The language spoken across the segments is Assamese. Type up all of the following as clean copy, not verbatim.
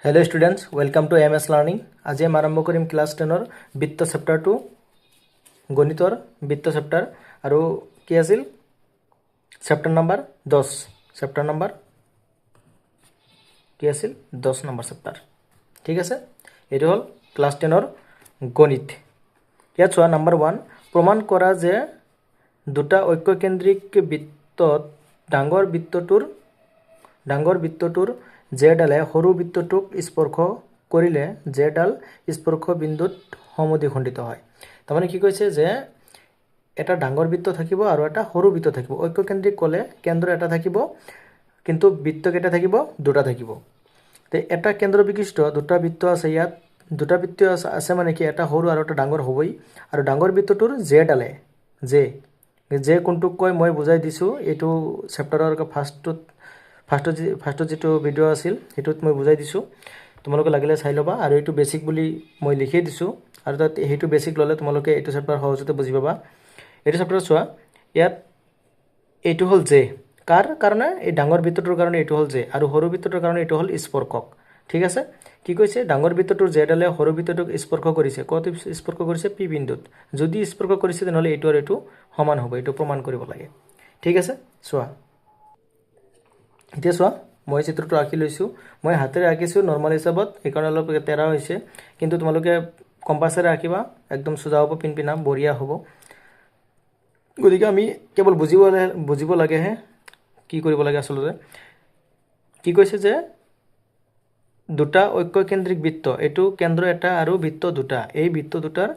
hello students welcome to M S learning आज आम आरम्भ करिम क्लास 10 वित्त चैप्टार 2 गणितर वित्त चैप्टार और कि आसिल चैप्टार नम्बर 10 चैप्टार नम्बर कि आसिल 10 नम्बर चैप्टार ठीक है ये हल क्लास 10 गणित इतना चुआ नम्बर 1 प्रमाण करा जे दुटा ऐक्यकेन्द्रिक बृत्तत डांगर बृत्तटोर जे डाले सरू बृत्तटोक स्पर्श करिले जे डाल स्पर्श बिंदुत समद्विखंडित है तार कि कैसे जे এটা ডাঙৰ বৃত্ত থাকিব আৰু এটা সৰু বৃত্ত থাকিব ঐক্যকেন্দ্ৰিক ক'লে কেন্দ্ৰ এটা থাকিব কিন্তু বৃত্ত কেইটা থাকিব দুটা থাকিব তে এটা কেন্দ্ৰ বিশিষ্ট দুটা বৃত্ত আছে ইয়াত দুটা বৃত্ত আছে মানে কি এটা সৰু আৰু এটা ডাঙৰ হ'বই আৰু ডাঙৰ বৃত্তটোৰ জে ডালে জে কোনটোক কয় মই বুজাই দিছো এইটো চেপ্টাৰৰ ফাৰ্ষ্টত যেটো ভিডিও আছিল হেতুত মই বুজাই দিছো তোমালোকে লাগিলে চাই লবা আৰু এইটো বেসিক বুলি মই লিখি দিছো আৰু তাত হেতু বেসিক ললে তোমালোকে এইটো চেপ্টাৰ সহজতে বুজি পাবা এইটো চেপ্টাৰ চোৱা ইয়াত এইটো হল জে কাৰ কাৰণে এই ডাঙৰ বৃত্তটোৰ কাৰণে এইটো হল জে আৰু সৰু বৃত্তটোৰ কাৰণে এইটো হল স্পৰ্শক ঠিক আছে কি কৈছে ডাঙৰ বৃত্তটোৰ জে ডালে সৰু বৃত্তটোক স্পৰ্শ কৰিছে কত স্পৰ্শ কৰিছে পি বিন্দুত যদি স্পৰ্শ কৰিছে তেনেহলে এইটো আৰু এইটো সমান হ'ব এইটো প্ৰমাণ কৰিব লাগে ঠিক আছে চোৱা এতিয়া চোৱা মই চিত্ৰটো আঁকি লৈছো মই হাতেৰে আঁকিছো নৰমাল হিসাবত এইকাৰণে অলপ তেৰা হৈছে কিন্তু তোমালোকে কম্পাসেৰে আঁকিবা একদম সোজা হ'ব পিনপিনা বঢ়িয়া হ'ব গতিকে আমি কেৱল বুজিব লাগে হে কি কৰিব লাগে আসলে কি কৈছে যে দুটা ঐক্যকেন্দ্ৰিক বৃত্ত এটো কেন্দ্ৰ এটা আৰু বৃত্ত দুটা এই বৃত্ত দুটাৰ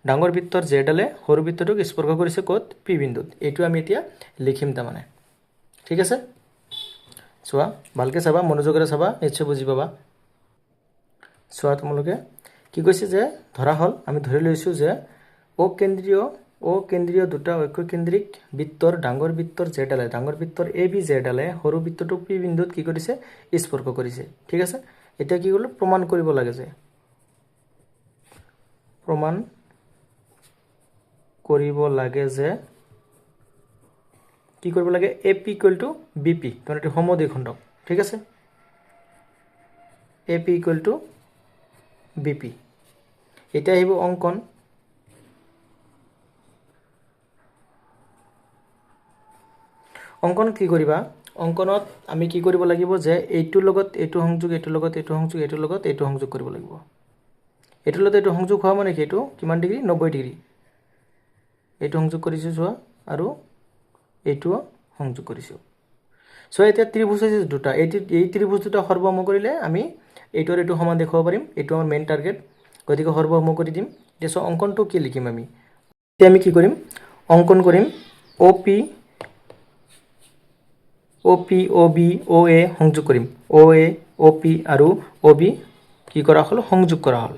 ডাঙৰ বৃত্তৰ জে ডালে সৰু বৃত্তটোক স্পৰ্শ কৰিছে ক'ত পি বিন্দুত এইটো আমি এতিয়া লিখিম তাৰমানে ঠিক আছে চোৱা ভালকে চাবা মনোযোগেৰে চাবা নিশ্চয় বুজি পাবা চোৱা তোমালোকে কি কৈছে যে ধৰা হল আমি ধৰি লৈছো যে অকেন্দ্ৰীয় দুটা ঐক্যকেন্দ্ৰিক বৃত্তৰ ডাঙৰ বৃত্তৰ জে ডালে ডাঙৰ বৃত্তৰ এ বি জে ডালে সৰু বৃত্তটোক পি বিন্দুত কি কৰিছে স্পৰ্শ কৰিছে ঠিক আছে এতিয়া কি কৰিলো প্ৰমাণ কৰিব লাগে যে প্ৰমাণ কৰিব লাগে যে কি কৰিব লাগে AP ইকুয়াল টু BP মানে এটো সমদ্বিখণ্ডক ঠিক আছে AP ইকুয়াল টু BP এটা আহিব অঙ্কনত কি কৰিবা অঙ্কনত আমি কি কৰিব লাগিব যে এইটোৰ লগত এইটো সংযোগ এইটোৰ লগত এইটো সংযোগ এইটোৰ লগত এইটো সংযোগ কৰিব লাগিব এইটোৰ লগত এইটো সংযোগ হোৱা মানে কি এইটো কিমান ডিগ্ৰী 90 ডিগ্ৰী এইটো সংযোগ কৰিছো চোৱা আৰু এইটো সংযোগ কৰিছো সো এতিয়া ত্ৰিভুজ আছে দুটা এই ত্ৰিভুজ দুটা সৰ্বসম কৰিলে আমি এইটোৰ এইটো সমান দেখাব পাৰিম এইটো আমাৰ মেইন টাৰ্গেট গতিকে সৰ্বসম কৰি দিম এতিয়া অঙ্কনটো কি লিখিম আমি এতিয়া আমি কি কৰিম অঙ্কন কৰিম OP OB OA সংযোগ কৰিম OA OP আৰু OB কি কৰা হল সংযোগ কৰা হল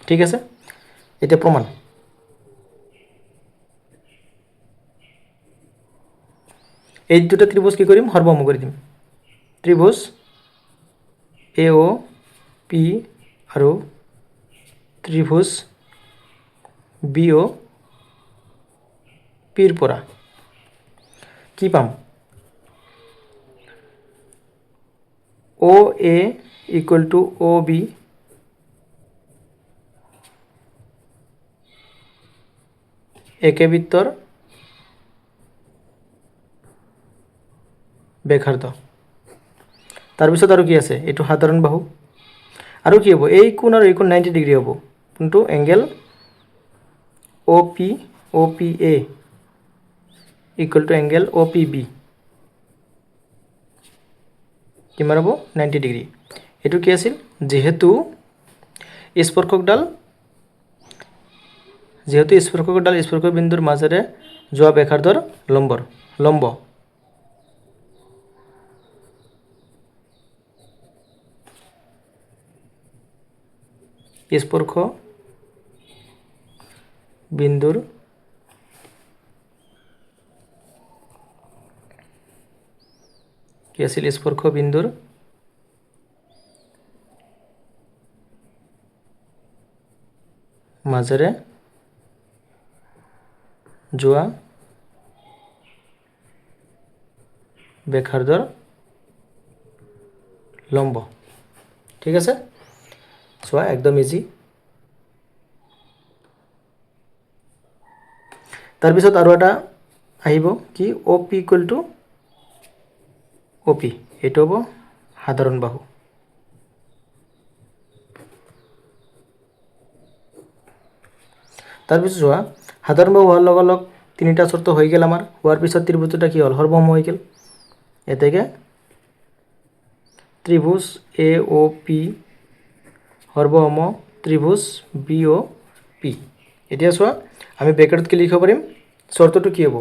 ঠিক আছে এটা প্ৰমাণ এই দুটা ত্ৰিভুজ কি কৰিম সৰ্বসম কৰি দিম ত্ৰিভুজ AOP আৰু ত্ৰিভুজ BOP ৰ পৰা কি পাম OA ইকুয়াল টু OB একে বৃত্তৰ ব্যাসাৰ্ধ তাৰপিছত আৰু কি আছে এটো সাধাৰণ বাহু আৰু কি হ'ব এই কোণ আৰু এই কোণ 90 ডিগ্ৰী হ'ব কিন্তু angle OPA equal to angle OPB কিমান হ'ব 90 ডিগ্ৰী এটো কি আছিল যেহেতু স্পৰ্শকডাল স্পৰ্শ বিন্দুৰ মাজেৰে যোৱা ব্যাসাৰ্ধৰ লম্ব স্পৰ্শ বিন্দুৰ কি আছিল স্পৰ্শ বিন্দুৰ মাজেৰে যোৱা ব্যাসাৰ্ধৰ লম্ব ঠিক আছে চোৱা একদম ইজি তাৰপিছত আৰু এটা আহিব কি OP ইকুৱেল টু OP এইটো হ'ব সাধাৰণ বাহু তাৰপিছত চোৱা সাধাৰণ বাহু হোৱাৰ লগে লগে তিনিটা চৰ্ত হৈ গ'ল আমাৰ হোৱাৰ পিছত ত্ৰিভুজটা কি হ'ল সৰ্বসম হৈ গ'ল এতেকে ত্ৰিভুজ AOP সৰ্বসম ত্ৰিভুজ BOP এতিয়া চোৱা আমি ব্ৰেকেটত কি লিখিব পাৰিম চৰ্তটো কি হ'ব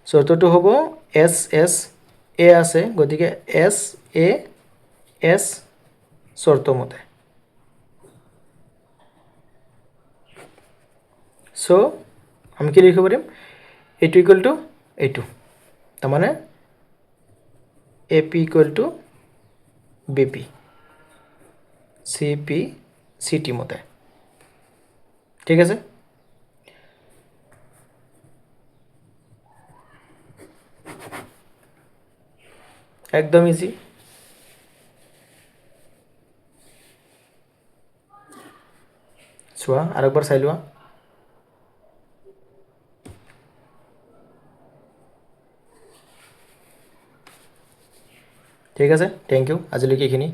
চৰ্তটো হ'ব SSA আছে গতিকে SAS চৰ্ত মতে সো আমি কি লিখিব পাৰিম এইটো ইকুৱেল টু এইটো তাৰমানে AP equal to BP CP CT মতে ঠিক আছে একদম ইজি চোৱা আৰেকবাৰ চাই লোৱা ঠিক আছে থ্যাংক ইউ আজিলৈকে এইখিনি